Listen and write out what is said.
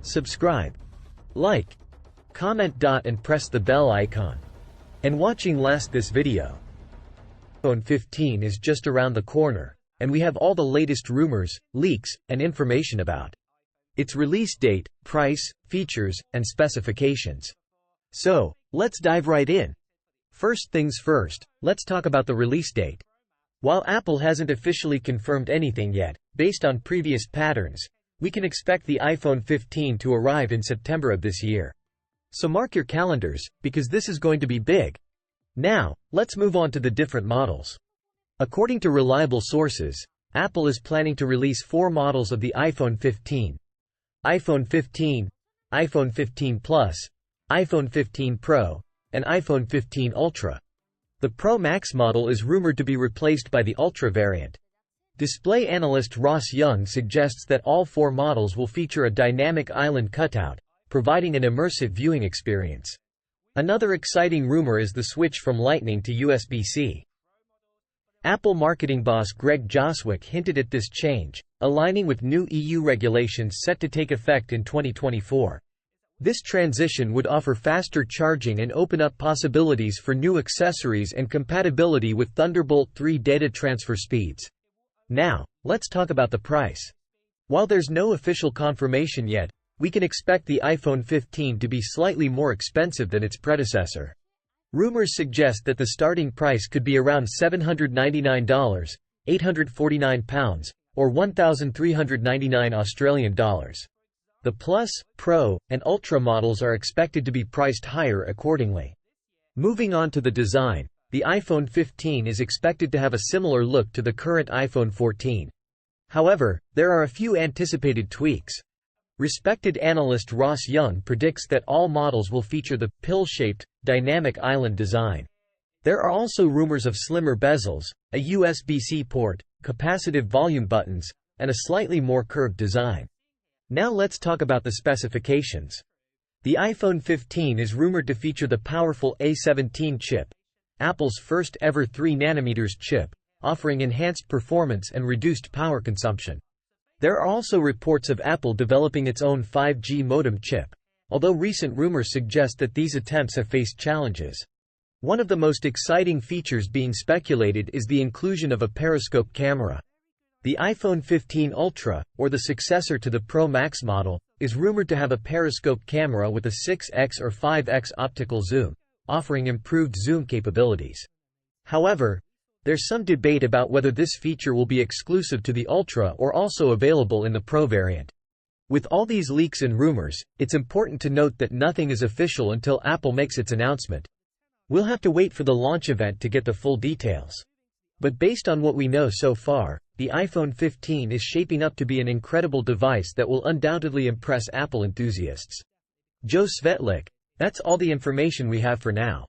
subscribe, like, comment. And press the bell icon. And watching last this video. iPhone 15 is just around the corner, and we have all the latest rumors, leaks, and information about its release date, price, features, and specifications. So, let's dive right in. First things first, let's talk about the release date. While Apple hasn't officially confirmed anything yet, based on previous patterns, we can expect the iPhone 15 to arrive in September of this year. So mark your calendars, because this is going to be big. Now, let's move on to the different models. According to reliable sources, Apple is planning to release 4 models of the iPhone 15. iPhone 15, iPhone 15 Plus, iPhone 15 Pro, and iPhone 15 Ultra. The Pro Max model is rumored to be replaced by the Ultra variant. Display analyst Ross Young suggests that all 4 models will feature a dynamic island cutout, providing an immersive viewing experience. Another exciting rumor is the switch from Lightning to USB-C. Apple marketing boss Greg Joswick hinted at this change, aligning with new EU regulations set to take effect in 2024. This transition would offer faster charging and open up possibilities for new accessories and compatibility with Thunderbolt 3 data transfer speeds. Now, let's talk about the price. While there's no official confirmation yet, we can expect the iPhone 15 to be slightly more expensive than its predecessor. Rumors suggest that the starting price could be around $799, £849, or $1,399 Australian dollars. The Plus, Pro, and Ultra models are expected to be priced higher accordingly. Moving on to the design, the iPhone 15 is expected to have a similar look to the current iPhone 14. However, there are a few anticipated tweaks. Respected analyst Ross Young predicts that all models will feature the pill-shaped, dynamic island design. There are also rumors of slimmer bezels, a USB-C port, capacitive volume buttons, and a slightly more curved design. Now let's talk about the specifications. The iPhone 15 is rumored to feature the powerful A17 chip, Apple's first ever 3nm chip, offering enhanced performance and reduced power consumption. There are also reports of Apple developing its own 5G modem chip, although recent rumors suggest that these attempts have faced challenges. One of the most exciting features being speculated is the inclusion of a periscope camera. The iPhone 15 Ultra, or the successor to the Pro Max model, is rumored to have a periscope camera with a 6x or 5x optical zoom, offering improved zoom capabilities. However, there's some debate about whether this feature will be exclusive to the Ultra or also available in the Pro variant. With all these leaks and rumors, it's important to note that nothing is official until Apple makes its announcement. We'll have to wait for the launch event to get the full details. But based on what we know so far, the iPhone 15 is shaping up to be an incredible device that will undoubtedly impress Apple enthusiasts. Joe Svetlik, that's all the information we have for now.